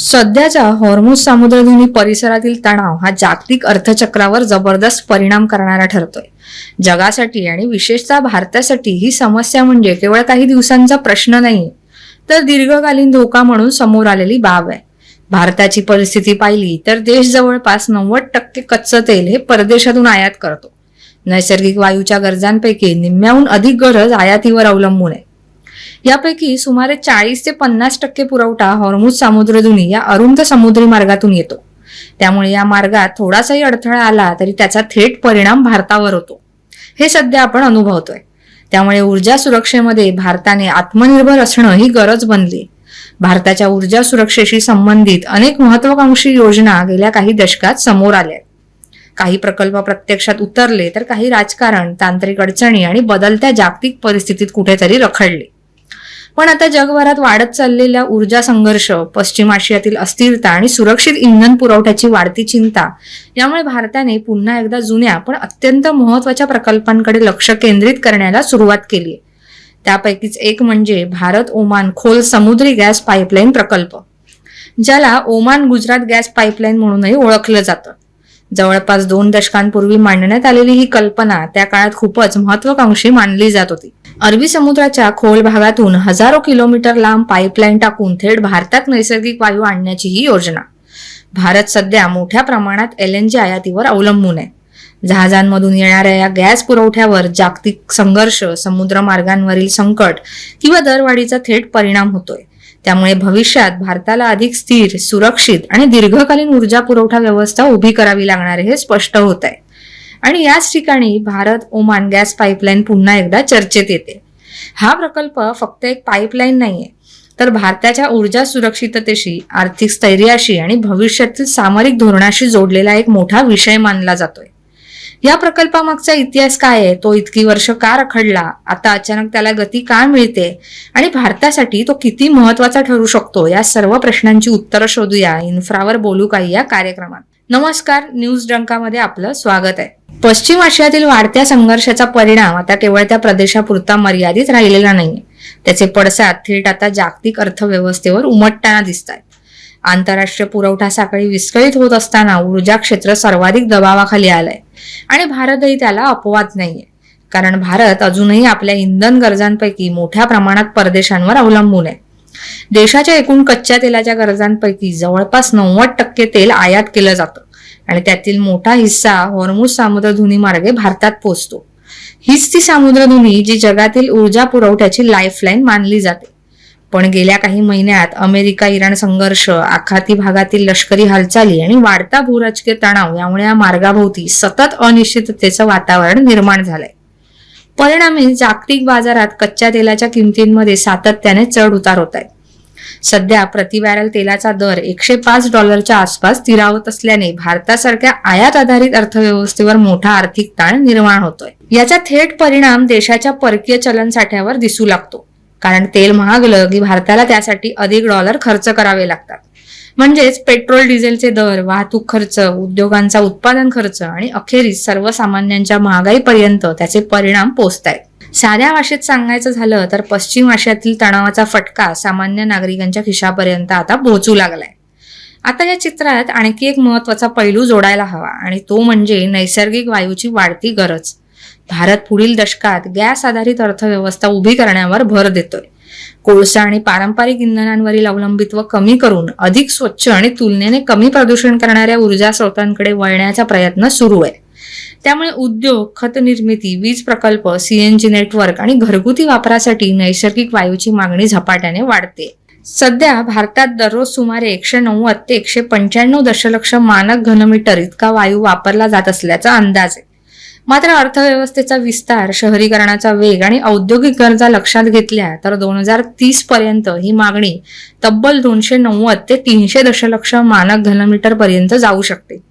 सध्याचा हॉर्मुझ सामुद्रधुनी परिसरातील तणाव हा जागतिक अर्थचक्रावर जबरदस्त परिणाम करणारा ठरतोय. जगासाठी आणि विशेषतः भारतासाठी ही समस्या म्हणजे केवळ काही दिवसांचा प्रश्न नाही, तर दीर्घकालीन धोका म्हणून समोर आलेली बाब आहे. भारताची परिस्थिती पाहिली तर देश जवळपास 90% कच्चं तेल हे परदेशातून आयात करतो. नैसर्गिक वायूच्या गरजांपैकी निम्म्याहून अधिक गरज आयातीवर अवलंबून आहे. यापैकी सुमारे 40 ते 50% पुरवठा हॉर्मुझ सामुद्रधुनी या अरुंद समुद्री मार्गातून येतो. त्यामुळे या मार्गात थोडासाही अडथळा आला तरी त्याचा थेट परिणाम भारतावर होतो. हे सध्या आपण अनुभवतोय. त्यामुळे ऊर्जा सुरक्षेमध्ये भारताने आत्मनिर्भर असणं ही गरज बनली. भारताच्या ऊर्जा सुरक्षेशी संबंधित अनेक महत्वाकांक्षी योजना गेल्या काही दशकात समोर आल्या. काही प्रकल्प प्रत्यक्षात उतरले तर काही राजकारण, तांत्रिक अडचणी आणि बदलत्या जागतिक परिस्थितीत कुठेतरी रखडले. पण आता जगभरात वाढत चाललेल्या ऊर्जा संघर्ष, पश्चिम आशियातील अस्थिरता आणि सुरक्षित इंधन पुरवठ्याची वाढती चिंता यामुळे भारताने पुन्हा एकदा जुन्या पण अत्यंत महत्वाच्या प्रकल्पांकडे लक्ष केंद्रित करण्याला सुरुवात केली. त्यापैकीच एक म्हणजे भारत ओमान खोल समुद्री गॅस पाईपलाईन प्रकल्प, ज्याला ओमान गुजरात गॅस पाईपलाईन म्हणूनही ओळखलं जातं. जवळपास 2 दशकांपूर्वी मांडण्यात आलेली ही कल्पना त्या काळात खूपच महत्वाकांक्षी मानली जात होती. अरबी समुद्राच्या खोल भागातून हजारो किलोमीटर लांब पाईपलाईन टाकून थेट भारतात नैसर्गिक वायू आणण्याची ही योजना. भारत सध्या मोठ्या प्रमाणात LNG आयातीवर अवलंबून आहे. जहाजांमधून येणाऱ्या या गॅस पुरवठ्यावर जागतिक संघर्ष, समुद्र मार्गांवरील संकट किंवा दरवाढीचा थेट परिणाम होतोय. त्यामुळे भविष्यात भारताला अधिक स्थिर, सुरक्षित आणि दीर्घकालीन ऊर्जा पुरवठा व्यवस्था उभी करावी लागणार हे स्पष्ट होत आहे. आणि याच ठिकाणी भारत ओमान गॅस पाईपलाईन पुन्हा एकदा चर्चेत येते. हा प्रकल्प फक्त एक पाईपलाईन नाहीये, तर भारताच्या ऊर्जा सुरक्षिततेशी, आर्थिक स्थैर्याशी आणि भविष्यातील सामरिक धोरणाशी जोडलेला एक मोठा विषय मानला जातोय. या प्रकल्पामागचा इतिहास काय आहे, तो इतकी वर्ष का रखडला, आता अचानक त्याला गती का मिळते आणि भारतासाठी तो किती महत्वाचा ठरू शकतो, या सर्व प्रश्नांची उत्तरं शोधूया. इन्फ्रावर बोलू काही या कार्यक्रमात. नमस्कार, न्यूज डंकामध्ये आपलं स्वागत आहे. पश्चिम आशियातील वाढत्या संघर्षाचा परिणाम आता केवळ त्या प्रदेशापुरता मर्यादित राहिलेला नाहीये. त्याचे पडसाद थेट आता जागतिक अर्थव्यवस्थेवर उमटताना दिसत आहेत. आंतरराष्ट्रीय पुरवठा साखळी विस्कळीत होत असताना ऊर्जा क्षेत्र सर्वाधिक दबावाखाली आलंय आणि भारतही त्याला अपवाद नाहीये. कारण भारत अजूनही आपल्या इंधन गरजांपैकी मोठ्या प्रमाणात परदेशांवर अवलंबून आहे. देशाच्या एकूण कच्च्या तेलाच्या गरजांपैकी जवळपास 90% तेल आयात केलं जातं आणि त्यातील मोठा हिस्सा हॉर्मुझ सामुद्रधुनी मार्गे भारतात पोहोचतो. हीच ती सामुद्रधुनी जी जगातील ऊर्जा पुरवठ्याची लाईफलाईन मानली जाते. पण गेल्या काही महिन्यात अमेरिका-इराण संघर्ष, आखाती भागातील लष्करी हालचाली आणि वाढता भूराजकीय तणाव यामुळे या मार्गाभोवती सतत अनिश्चिततेचं वातावरण निर्माण झालंय. परिणामी जागतिक बाजारात कच्च्या तेलाच्या किमतींमध्ये सातत्याने चढ उतार होत आहेत. सध्या प्रति बॅरल तेलाचा दर $105 आसपास स्थिरावत असल्याने भारतासारख्या आयात आधारित अर्थव्यवस्थेवर मोठा आर्थिक ताण निर्माण होतोय. याचा थेट परिणाम देशाच्या परकीय चलन साठ्यावर दिसू लागतो. कारण तेल महागलं की भारताला त्यासाठी अधिक डॉलर खर्च करावे लागतात. म्हणजेच पेट्रोल डिझेलचे दर, वाहतूक खर्च, उद्योगांचा उत्पादन खर्च आणि अखेरीस सर्वसामान्यांच्या महागाईपर्यंत त्याचे परिणाम पोहोचतायत. साध्या भाषेत सांगायचं झालं तर पश्चिम आशियातील तणावाचा फटका सामान्य नागरिकांच्या खिशापर्यंत आता पोहोचू लागलाय. आता या चित्रात आणखी एक महत्वाचा पैलू जोडायला हवा आणि तो म्हणजे नैसर्गिक वायूची वाढती गरज. भारत पुढील दशकात गॅस आधारित अर्थव्यवस्था उभी करण्यावर भर देतोय. कोळसा आणि पारंपरिक इंधनांवरील अवलंबित्व कमी करून अधिक स्वच्छ आणि तुलनेने कमी प्रदूषण करणाऱ्या ऊर्जा स्रोतांकडे वळण्याचा प्रयत्न सुरू आहे. त्यामुळे उद्योग, खत निर्मिती, वीज प्रकल्प, CNG नेटवर्क आणि घरगुती वापरासाठी नैसर्गिक वायूची मागणी झपाट्याने वाढते. सध्या भारतात दररोज सुमारे 190 ते 195 दशलक्ष मानक घनमीटर इतका वायू वापरला जात असल्याचा अंदाज आहे. मात्र अर्थव्यवस्थेचा विस्तार, शहरीकरणाचा वेग आणि औद्योगिक गरजा लक्षात घेतल्या तर 2030 पर्यंत ही मागणी तब्बल 290 ते 300 दशलक्ष मानक घनमीटर पर्यंत जाऊ शकते.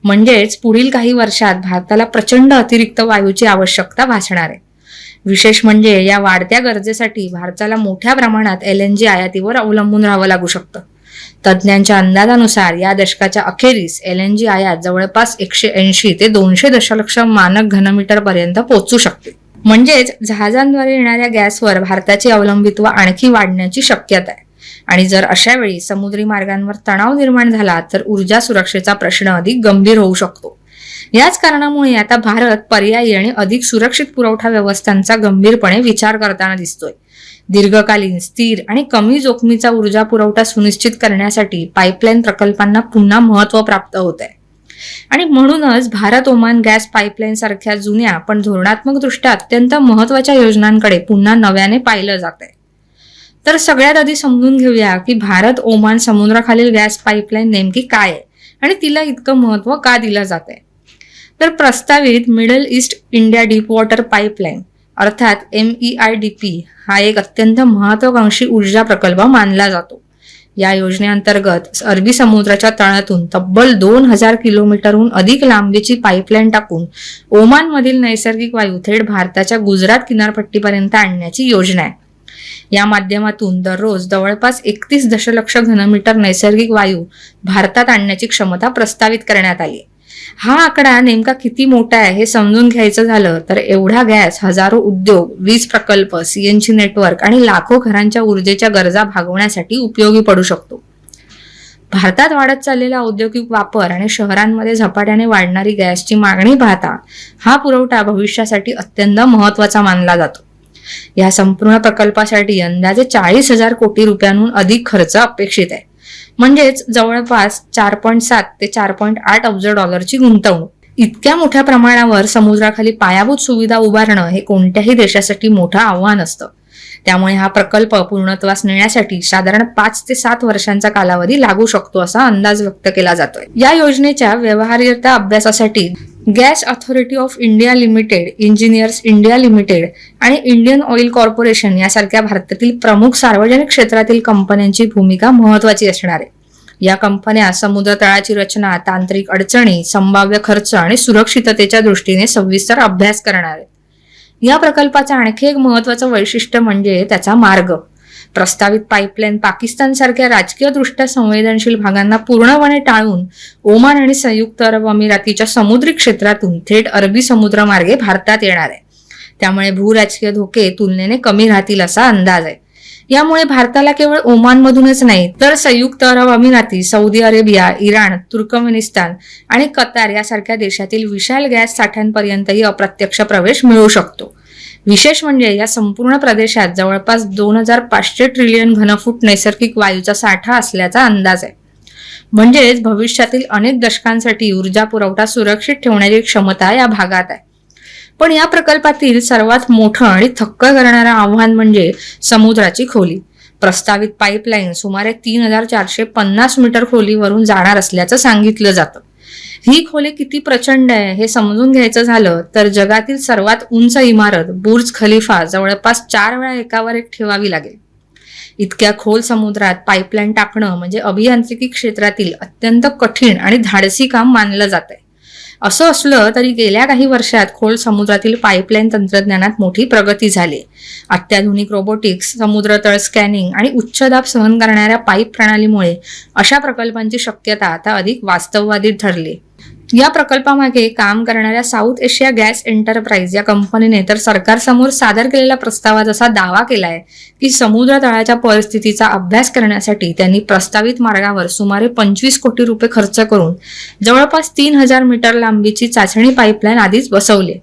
म्हणजेच पुढील काही वर्षात भारताला प्रचंड अतिरिक्त वायूची आवश्यकता भासणार आहे. विशेष म्हणजे या वाढत्या गरजेसाठी भारताला मोठ्या प्रमाणात LNG आयातीवर अवलंबून राहावं लागू शकतं. तज्ज्ञांच्या अंदाजानुसार या दशकाच्या अखेरीस LNG आयात जवळपास 180 ते 200 दशलक्ष मानक घनमीटर पर्यंत पोहोचू शकते. म्हणजेच जहाजांद्वारे येणाऱ्या गॅसवर भारताचे अवलंबित्व आणखी वाढण्याची शक्यता आहे. आणि जर अशा वेळी समुद्री मार्गांवर तणाव निर्माण झाला तर ऊर्जा सुरक्षेचा प्रश्न अधिक गंभीर होऊ शकतो. याच कारणामुळे आता भारत पर्यायी आणि अधिक सुरक्षित पुरवठा व्यवस्थांचा गंभीरपणे विचार करताना दिसतोय. दीर्घकालीन, स्थिर आणि कमी जोखमीचा ऊर्जा पुरवठा सुनिश्चित करण्यासाठी पाईपलाईन प्रकल्पांना पुन्हा महत्त्व प्राप्त होत आहे. आणि म्हणूनच भारत ओमान गॅस पाईपलाईन सारख्या जुन्या पण धोरणात्मकदृष्ट्या अत्यंत महत्त्वाच्या योजनांकडे पुन्हा नव्याने पाहिलं जात आहे. तर सगळ्यात आधी समजून घेऊया की भारत ओमान समुद्राखालील गॅस पाईपलाईन नेमकी काय आहे आणि तिला इतकं महत्त्व का दिलं जात आहे. तर प्रस्तावित middle east India deep water pipeline अर्थात MEIDP हा एक अत्यंत महत्वाकांक्षी ऊर्जा प्रकल्प मानला जातो. या योजनेअंतर्गत अरबी समुद्राच्या तळातून तब्बल 2000 किलोमीटरहून अधिक लांबीची पाईपलाईन टाकून ओमानमधील नैसर्गिक वायू थेट भारताच्या गुजरात किनारपट्टीपर्यंत आणण्याची योजना आहे. या माध्यमातून दररोज जवळपास 31 दशलक्ष घनमीटर नैसर्गिक वायू भारतात आणण्याची क्षमता प्रस्तावित करण्यात आली. हा आकडा नेमका किती मोठा आहे हे समजून घ्यायचं झालं तर एवढा गॅस हजारो उद्योग, वीज प्रकल्प, CNG नेटवर्क आणि लाखो घरांच्या ऊर्जेच्या गरजा भागवण्यासाठी उपयोगी पडू शकतो. भारतात वाढत चाललेला औद्योगिक वापर आणि शहरांमध्ये झपाट्याने वाढणारी गॅसची मागणी पाहता हा पुरवठा भविष्यासाठी अत्यंत महत्वाचा मानला जातो. या संपूर्ण प्रकल्पासाठी अंदाजे 40,000 कोटी रुपयांहून अधिक खर्च अपेक्षित आहे. म्हणजेच जवळपास 4.7 ते 4.8 अब्ज डॉलरची गुंतवणूक. इतक्या मोठ्या प्रमाणावर समुद्राखाली पायाभूत सुविधा उभारणं हे कोणत्याही देशासाठी मोठं आव्हान असतं. त्यामुळे हा प्रकल्प पूर्णत्वास नेण्यासाठी साधारण 5 ते 7 वर्षांचा कालावधी लागू शकतो असा अंदाज व्यक्त केला जातोय. या योजनेच्या व्यवहार्यता अभ्यासासाठी gas authority of India limited, engineers India limited आणि इंडियन ऑइल कॉर्पोरेशन यासारख्या भारतातील प्रमुख सार्वजनिक क्षेत्रातील कंपन्यांची भूमिका महत्वाची असणार आहे. या कंपन्या समुद्र तळाची रचना, तांत्रिक अडचणी, संभाव्य खर्च आणि सुरक्षिततेच्या दृष्टीने सविस्तर अभ्यास करणार आहेत. या प्रकल्पाचं आणखी एक महत्वाचं वैशिष्ट्य म्हणजे त्याचा मार्ग. प्रस्तावित पाईपलाईन पाकिस्तान सारख्या राजकीय दृष्ट्या संवेदनशील भागांना पूर्णपणे टाळून ओमान आणि संयुक्त अरब अमिरातीच्या समुद्री क्षेत्रातून थेट अरबी समुद्र मार्गे भारतात येणार आहे. त्यामुळे भूराजकीय धोके तुलनेने कमी राहतील असा अंदाज आहे. यामुळे भारताला केवळ ओमानमधूनच नाही तर संयुक्त अरब अमिराती, सौदी अरेबिया, इराण, तुर्कमेनिस्तान आणि कतार यासारख्या देशातील विशाल गॅस साठ्यांपर्यंतही अप्रत्यक्ष प्रवेश मिळू शकतो. विशेष म्हणजे या संपूर्ण प्रदेशात जवळपास 2500 ट्रिलियन घनफूट नैसर्गिक वायूचा साठा असल्याचा अंदाज आहे. म्हणजेच भविष्यातील अनेक दशकांसाठी ऊर्जा पुरवठा सुरक्षित ठेवण्याची क्षमता या भागात आहे. पण या प्रकल्पातील सर्वात मोठं आणि थक्क करणारं आव्हान म्हणजे समुद्राची खोली. प्रस्तावित पाईपलाईन सुमारे 3450 मीटर खोलीवरून जाणार असल्याचं सांगितलं जातं. ही खोली किती प्रचंड आहे हे समजून घ्यायचं झालं तर जगातील सर्वात उंच इमारत बुर्ज खलिफा जवळपास 4 वेळा एकावर एक ठेवावी लागेल. इतक्या खोल समुद्रात पाईपलाईन टाकणं म्हणजे अभियांत्रिकी क्षेत्रातील अत्यंत कठीण आणि धाडसी काम मानलं जात आहे. असं असलं तरी गेल्या काही वर्षात खोल समुद्रातील पाईपलाईन तंत्रज्ञानात मोठी प्रगती झाली. अत्याधुनिक रोबोटिक्स, समुद्रतळ स्कॅनिंग आणि उच्च दाब सहन करणाऱ्या पाईप प्रणालीमुळे अशा प्रकल्पांची शक्यता आता अधिक वास्तववादी ठरली. या प्रकल्पामागे काम करणाऱ्या साऊथ एशिया गॅस एंटरप्राइज या कंपनीने तर सरकारसमोर सादर केलेल्या प्रस्तावात असा दावा केलाय की समुद्र तळाच्या परिस्थितीचा अभ्यास करण्यासाठी त्यांनी प्रस्तावित मार्गावर सुमारे 25 कोटी रुपये खर्च करून जवळपास 3000 मीटर लांबीची चाचणी पाईपलाईन आधीच बसवली.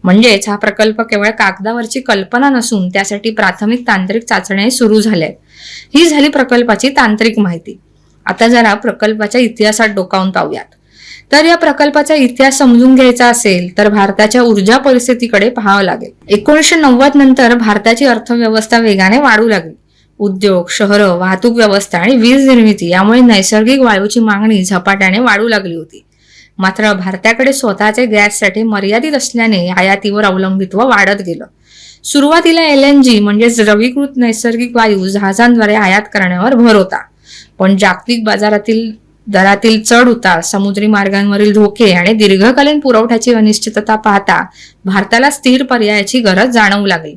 म्हणजेच हा प्रकल्प केवळ कागदावरची कल्पना नसून त्यासाठी प्राथमिक तांत्रिक चाचण्या सुरू झाल्या आहेत. ही झाली प्रकल्पाची तांत्रिक माहिती. आता जरा प्रकल्पाच्या इतिहासात डोकावून पाहूयात. तर या प्रकल्पाचा इतिहास समजून घ्यायचा असेल तर भारताच्या ऊर्जा परिस्थितीकडे पाहावं लागेल. 1990 नंतर भारताची अर्थव्यवस्था वेगाने वाढू लागली. उद्योग, शहरं, वाहतूक व्यवस्था आणि वीज निर्मिती यामुळे नैसर्गिक वायूची मागणी झपाट्याने वाढू लागली होती. मात्र भारताकडे स्वतःचे गॅससाठी मर्यादित असल्याने आयातीवर अवलंबित्व वाढत गेलं. सुरुवातीला LNG म्हणजेच द्रवीकृत नैसर्गिक वायू जहाजांद्वारे आयात करण्यावर भर होता. पण जागतिक बाजारातील दरातील चढ उतार, समुद्री मार्गांवरील धोके आणि दीर्घकालीन पुरवठ्याची अनिश्चितता पाहता भारताला स्थिर पर्यायाची गरज जाणवू लागली.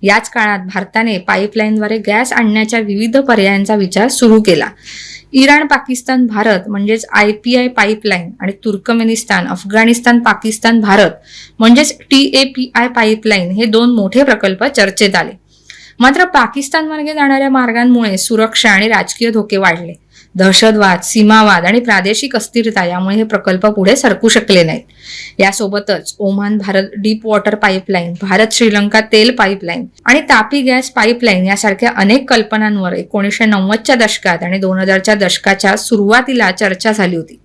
याच काळात भारताने पाईपलाईनद्वारे गॅस आणण्याच्या विविध पर्यायांचा विचार सुरू केला. इराण, पाकिस्तान, भारत म्हणजेच IPI पाईपलाईन आणि तुर्कमेनिस्तान, अफगाणिस्तान, पाकिस्तान, भारत म्हणजेच TAPI पाईपलाईन हे 2 मोठे प्रकल्प चर्चेत आले. मात्र पाकिस्तान मार्गे जाणाऱ्या मार्गांमुळे सुरक्षा आणि राजकीय धोके वाढले. दहशतवाद, सीमावाद आणि प्रादेशिक अस्थिरता यामुळे हे प्रकल्प पुढे सरकू शकले नाहीत. यासोबतच Oman Bharat deep water pipeline, Bharat Sri Lanka तेल पाईपलाईन आणि तापी गॅस पाईपलाईन यासारख्या अनेक कल्पनांवर 1990च्या दशकात आणि 2000च्या दशकाच्या सुरुवातीला चर्चा झाली होती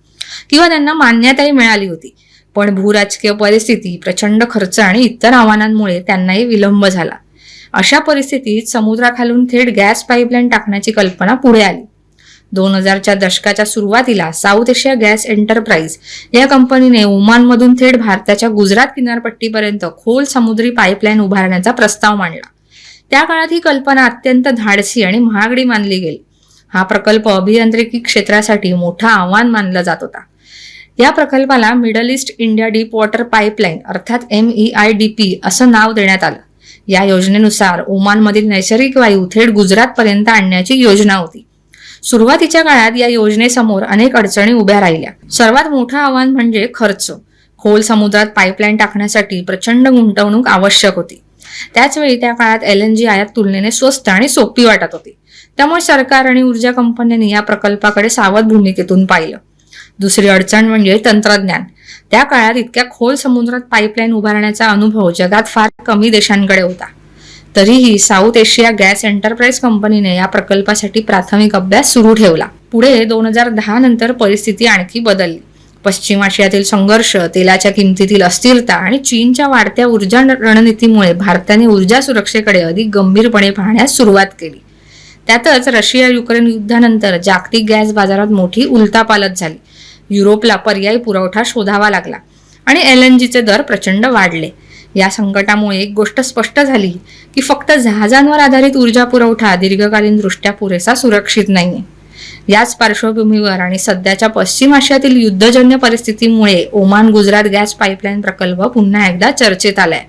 किंवा त्यांना मान्यताही मिळाली होती. पण भूराजकीय परिस्थिती, प्रचंड खर्च आणि इतर आव्हानांमुळे त्यांनाही विलंब झाला. अशा परिस्थितीत समुद्राखालून थेट गॅस पाईपलाईन टाकण्याची कल्पना पुढे आली. 2000च्या दशकाच्या सुरुवातीला साऊथ एशिया गॅस एंटरप्राइज या कंपनीने ओमानमधून थेट भारताच्या गुजरात किनारपट्टीपर्यंत खोल समुद्री पाईपलाईन उभारण्याचा प्रस्ताव मांडला. त्या काळात ही कल्पना अत्यंत धाडसी आणि महागडी मानली गेली. हा प्रकल्प अभियांत्रिकी क्षेत्रासाठी मोठा आव्हान मानला जात होता. या प्रकल्पाला middle east India deep water pipeline अर्थात MEIDP असं नाव देण्यात आलं. या योजनेनुसार ओमानमधील नैसर्गिक वायू थेट गुजरातपर्यंत आणण्याची योजना होती. सुरुवातीच्या काळात या योजनेसमोर अनेक अडचणी उभ्या राहिल्या. सर्वात मोठं आव्हान म्हणजे खर्च. खोल समुद्रात पाईपलाईन टाकण्यासाठी प्रचंड गुंतवणूक आवश्यक होती. त्याचवेळी त्या काळात LNG आयात तुलनेने स्वस्त आणि सोपी वाटत होती. त्यामुळे सरकार आणि ऊर्जा कंपन्यांनी या प्रकल्पाकडे सावध भूमिकेतून पाहिलं. दुसरी अडचण म्हणजे तंत्रज्ञान. त्या काळात इतक्या खोल समुद्रात पाईपलाईन उभारण्याचा अनुभव जगात फार कमी देशांकडे होता. तरीही साऊथ एशिया गॅस एंटरप्राइज कंपनीने या प्रकल्पासाठी प्राथमिक अभ्यास सुरू ठेवला. पुढे 2010 नंतर परिस्थिती आणखी बदलली. पश्चिम आशियातील संघर्ष, तेलाच्या किमतीतील अस्थिरता आणि चीनच्या वाढत्या ऊर्जा रणनीतीमुळे भारताने ऊर्जा सुरक्षेकडे अधिक गंभीरपणे पाहण्यास सुरुवात केली. त्यातच रशिया युक्रेन युद्धानंतर जागतिक गॅस बाजारात मोठी उलथापालथ झाली. युरोपला पर्यायी पुरवठा शोधावा लागला आणि LNGचे दर प्रचंड वाढले. या संकटामुळे एक गोष्ट स्पष्ट झाली की फक्त जहाजांवर आधारित ऊर्जा पुरवठा दीर्घकालीन दृष्ट्या पुरेसा सुरक्षित नाहीये. याच पार्श्वभूमीवर आणि सध्याच्या पश्चिम आशियातील युद्धजन्य परिस्थितीमुळे ओमान गुजरात गॅस पाईपलाईन प्रकल्प पुन्हा एकदा चर्चेत आलाय.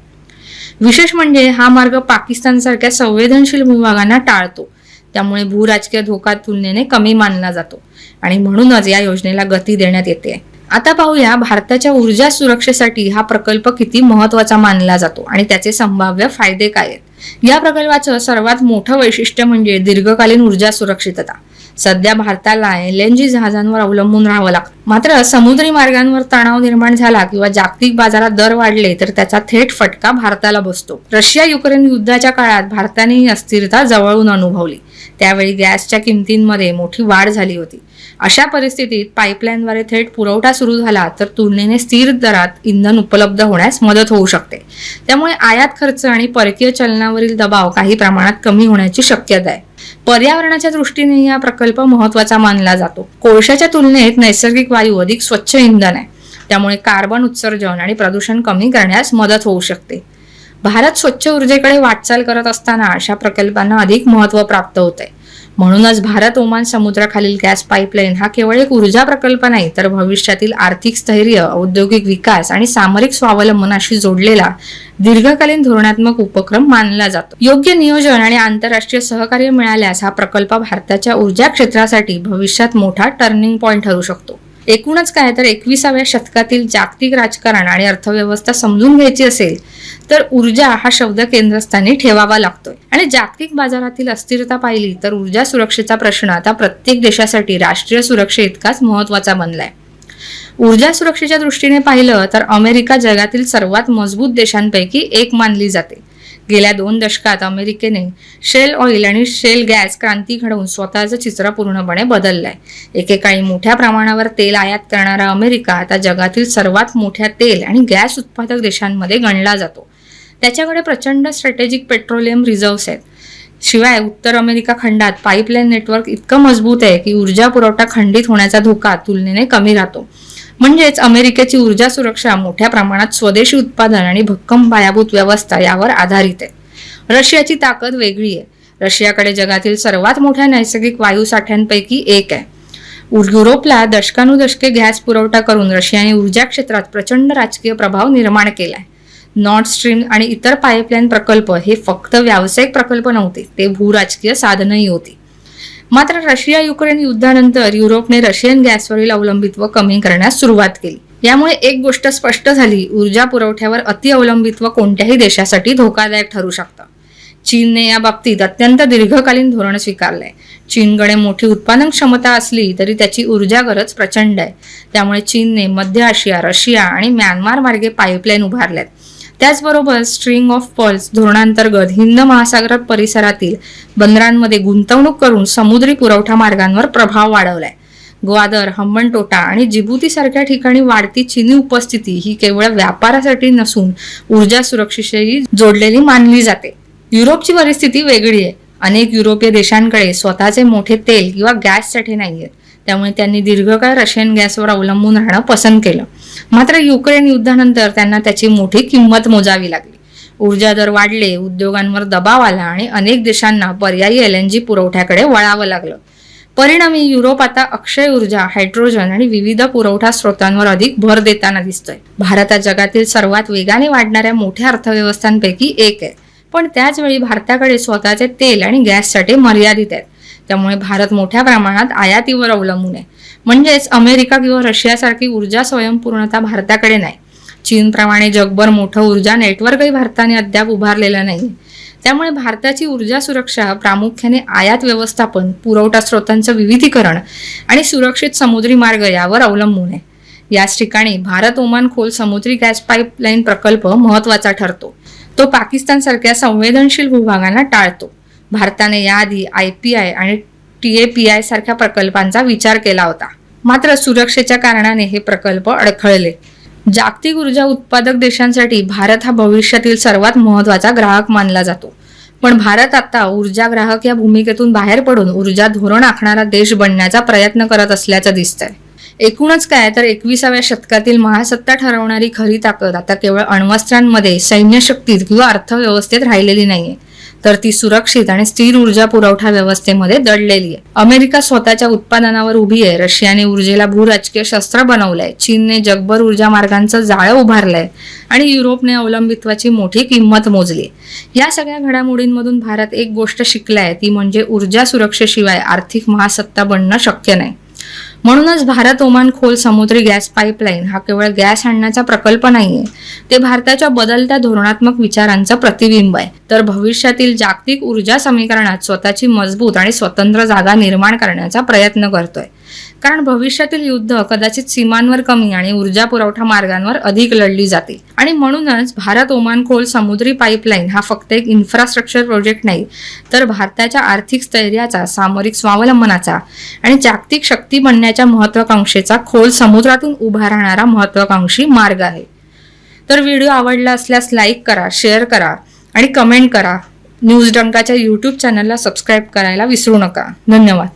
विशेष म्हणजे हा मार्ग पाकिस्तानसारख्या संवेदनशील भूभागांना टाळतो. त्यामुळे भूराजकीय धोका तुलनेने कमी मानला जातो आणि म्हणूनच या योजनेला गती देण्यात येते. आता पाहूया भारताच्या ऊर्जा सुरक्षेसाठी हा प्रकल्प किती महत्वाचा मानला जातो आणि त्याचे संभाव्य फायदे काय आहेत. या प्रकल्पाचं सर्वात मोठं वैशिष्ट्य म्हणजे दीर्घकालीन ऊर्जा सुरक्षितता. सध्या भारताला LNG जहाजांवर अवलंबून राहावं लागतं. मात्र समुद्री मार्गांवर तणाव निर्माण झाला किंवा जागतिक बाजारात दर वाढले तर त्याचा थेट फटका भारताला बसतो. रशिया युक्रेन युद्धाच्या काळात भारताने ही अस्थिरता जवळून अनुभवली. त्यावेळी गॅसच्या किमतींमध्ये मोठी वाढ झाली होती. अशा परिस्थितीत पाईपलाईनद्वारे थेट पुरवठा सुरू झाला तर तुलनेने स्थिर दरात इंधन उपलब्ध होण्यास मदत होऊ शकते. त्यामुळे आयात खर्च आणि परकीय चलनावरील दबाव काही प्रमाणात कमी होण्याची शक्यता आहे. पर्यावरणाच्या दृष्टीने हा प्रकल्प महत्वाचा मानला जातो. कोळशाच्या तुलनेत नैसर्गिक वायू अधिक स्वच्छ इंधन आहे. त्यामुळे कार्बन उत्सर्जन आणि प्रदूषण कमी करण्यास मदत होऊ शकते. भारत स्वच्छ ऊर्जेकडे वाटचाल करत असताना अशा प्रकल्पांना अधिक महत्त्व प्राप्त होते. म्हणूनच भारत ओमान समुद्राखालील गॅस पाईपलाईन हा केवळ एक ऊर्जा प्रकल्प नाही तर भविष्यातील आर्थिक स्थैर्य, औद्योगिक विकास आणि सामरिक स्वावलंबनाशी जोडलेला दीर्घकालीन धोरणात्मक उपक्रम मानला जातो. योग्य नियोजन आणि आंतरराष्ट्रीय सहकार्य मिळाल्यास हा प्रकल्प भारताच्या ऊर्जा क्षेत्रासाठी भविष्यात मोठा टर्निंग पॉइंट ठरू शकतो. एकूणच काय तर 21व्या शतकातील जागतिक राजकारण आणि अर्थव्यवस्था समजून घ्यायची असेल तर ऊर्जा हा शब्द केंद्रस्थानी ठेवावा लागतोय. आणि जागतिक बाजारातील अस्थिरता पाहिली तर ऊर्जा सुरक्षेचा प्रश्न आता प्रत्येक देशासाठी राष्ट्रीय सुरक्षे इतकाच महत्वाचा बनलाय. ऊर्जा सुरक्षेच्या दृष्टीने पाहिलं तर अमेरिका जगातील सर्वात मजबूत देशांपैकी एक मानली जाते. गेल्या 2 दशकात अमेरिकेने शेल ऑइल आणि शेल गॅस क्रांती घडवून स्वतःचं चित्र पूर्णपणे बदललंय. एकेकाळी मोठ्या प्रमाणावर तेल आयात करणारा अमेरिका आता जगातील सर्वात मोठ्या तेल आणि गॅस उत्पादक देशांमध्ये गणला जातो. त्याच्याकडे प्रचंड स्ट्रॅटेजिक पेट्रोलियम रिझर्व्स आहेत. शिवाय उत्तर अमेरिका खंडात पाईपलाईन नेटवर्क इतकं मजबूत आहे की ऊर्जा पुरवठा खंडित होण्याचा धोका तुलनेने कमी राहतो. म्हणजेच अमेरिकेची ऊर्जा सुरक्षा मोठ्या प्रमाणात स्वदेशी उत्पादन आणि भक्कम पायाभूत व्यवस्था यावर आधारित आहे. रशियाची ताकद वेगळी आहे. रशियाकडे जगातील सर्वात मोठ्या नैसर्गिक वायू साठ्यांपैकी एक आहे. युरोपला दशकानुदशके गॅस पुरवठा करून रशियाने ऊर्जा क्षेत्रात प्रचंड राजकीय प्रभाव निर्माण केलाय. नॉर्थ स्ट्रीम आणि इतर पाईपलाईन प्रकल्प हे फक्त व्यावसायिक प्रकल्प नव्हते, ते भूराजकीय साधनही होती. मात्र रशिया युक्रेन युद्धानंतर युरोपने रशियन गॅसवरील अवलंबित्व कमी करण्यास सुरुवात केली. यामुळे एक गोष्ट स्पष्ट झाली, ऊर्जा पुरवठ्यावर अति अवलंबित्व कोणत्याही देशासाठी धोकादायक ठरू शकतं. चीनने या बाबतीत अत्यंत दीर्घकालीन धोरण स्वीकारलंय. चीनकडे मोठी उत्पादन क्षमता असली तरी त्याची ऊर्जा गरज प्रचंड आहे. त्यामुळे चीनने मध्य आशिया, रशिया आणि म्यानमार मार्गे पाईपलाईन उभारल्यात. त्याचबरोबर स्ट्रिंग ऑफ पर्ल्स धोरणांतर्गत हिंद महासागर परिसरातील बंदरांमध्ये गुंतवणूक करून समुद्री पुरवठा मार्गांवर प्रभाव वाढवलाय. ग्वादर, हंबनटोटा आणि जिबुती सारख्या ठिकाणी वाढती चीनी उपस्थिती ही केवळ व्यापारासाठी नसून ऊर्जा सुरक्षेशी जोडलेली मानली जाते. युरोपची परिस्थिती वेगळी आहे. अनेक युरोपीय देशांकडे स्वतःचे मोठे तेल किंवा गॅस साठे नाहीयेत. त्यामुळे त्यांनी दीर्घकाळ रशियन गॅसवर अवलंबून राहणं पसंत केलं. मात्र युक्रेन युद्धानंतर त्यांना त्याची मोठी किंमत मोजावी लागली. ऊर्जा दर वाढले, उद्योगांवर दबाव आला आणि अनेक देशांना पर्यायी LNG पुरवठ्याकडे वळावं लागलं. परिणामी युरोप आता अक्षय ऊर्जा, हायड्रोजन आणि विविध पुरवठा स्रोतांवर अधिक भर देताना दिसतोय. भारत जगातील सर्वात वेगाने वाढणाऱ्या मोठ्या अर्थव्यवस्थांपैकी एक आहे. पण त्याच वेळी भारताकडे स्वतःचे तेल आणि गॅससाठी मर्यादित आहेत. त्यामुळे भारत मोठ्या प्रमाणात आयातीवर अवलंबून आहे. म्हणजेच अमेरिका किंवा रशियासारखी ऊर्जा स्वयंपूर्णता भारताकडे नाही. चीनप्रमाणे जगभर मोठं ऊर्जा नेटवर्कही भारताने अद्याप उभारलेलं नाही. त्यामुळे भारताची ऊर्जा सुरक्षा प्रामुख्याने आयात व्यवस्थापन, पुरवठा स्रोतांचं विविधीकरण आणि सुरक्षित समुद्री मार्ग यावर अवलंबून आहे. याच ठिकाणी भारत ओमान खोल समुद्री गॅस पाईपलाईन प्रकल्प महत्वाचा ठरतो. तो पाकिस्तान सारख्या संवेदनशील भूभागांना टाळतो. भारताने याआधी IPI आणि TAPI सारख्या प्रकल्पांचा विचार केला होता. मात्र सुरक्षेच्या कारणाने हे प्रकल्प अडखळले. जागतिक ऊर्जा उत्पादक देशांसाठी भारत हा भविष्यातील सर्वात महत्वाचा ग्राहक मानला जातो. पण भारत आता ऊर्जा ग्राहक या भूमिकेतून बाहेर पडून ऊर्जा धोरण आखणारा देश बनण्याचा प्रयत्न करत असल्याचं दिसतंय. एकूणच काय तर 21व्या शतकातील महासत्ता ठरवणारी खरी ताकद आता केवळ अण्वस्त्रांमध्ये, सैन्य शक्तीत किंवा अर्थव्यवस्थेत राहिलेली नाहीये, तर ती सुरक्षित आणि स्थिर ऊर्जा पुरवठा व्यवस्थेमध्ये दडलेली आहे. अमेरिका स्वतःच्या उत्पादनावर उभी आहे. रशियाने ऊर्जेला भूराजकीय शस्त्र बनवलंय. चीनने जगभर ऊर्जा मार्गांचं जाळं उभारलंय आणि युरोपने अवलंबित्वाची मोठी किंमत मोजली. या सगळ्या घडामोडींमधून भारत एक गोष्ट शिकलाय, ती म्हणजे ऊर्जा सुरक्षेशिवाय आर्थिक महासत्ता बनणं शक्य नाही. म्हणूनच भारत ओमान खोल समुद्री गॅस पाईपलाईन हा केवळ गॅस आणण्याचा प्रकल्प नाहीये, ते भारताच्या बदलत्या धोरणात्मक विचारांचं प्रतिबिंब आहे. तर भविष्यातील जागतिक ऊर्जा समीकरणात स्वतःची मजबूत आणि स्वतंत्र जागा निर्माण करण्याचा प्रयत्न करतोय. कारण भविष्यातील युद्ध कदाचित सीमांवर कमी आणि ऊर्जा पुरवठा मार्गांवर अधिक लढली जातील. आणि म्हणूनच भारत ओमान खोल समुद्री पाईपलाईन हा फक्त एक इन्फ्रास्ट्रक्चर प्रोजेक्ट नाही, तर भारताच्या आर्थिक स्थैर्याचा, सामरिक स्वावलंबनाचा आणि जागतिक शक्ती बनण्याच्या महत्वाकांक्षेचा खोल समुद्रातून उभा राहणारा महत्वाकांक्षी मार्ग आहे. तर व्हिडिओ आवडला असल्यास लाईक करा, शेअर करा आणि कमेंट करा. न्यूज डंकाच्या YouTube चॅनलला सबस्क्राईब करायला विसरू नका. धन्यवाद.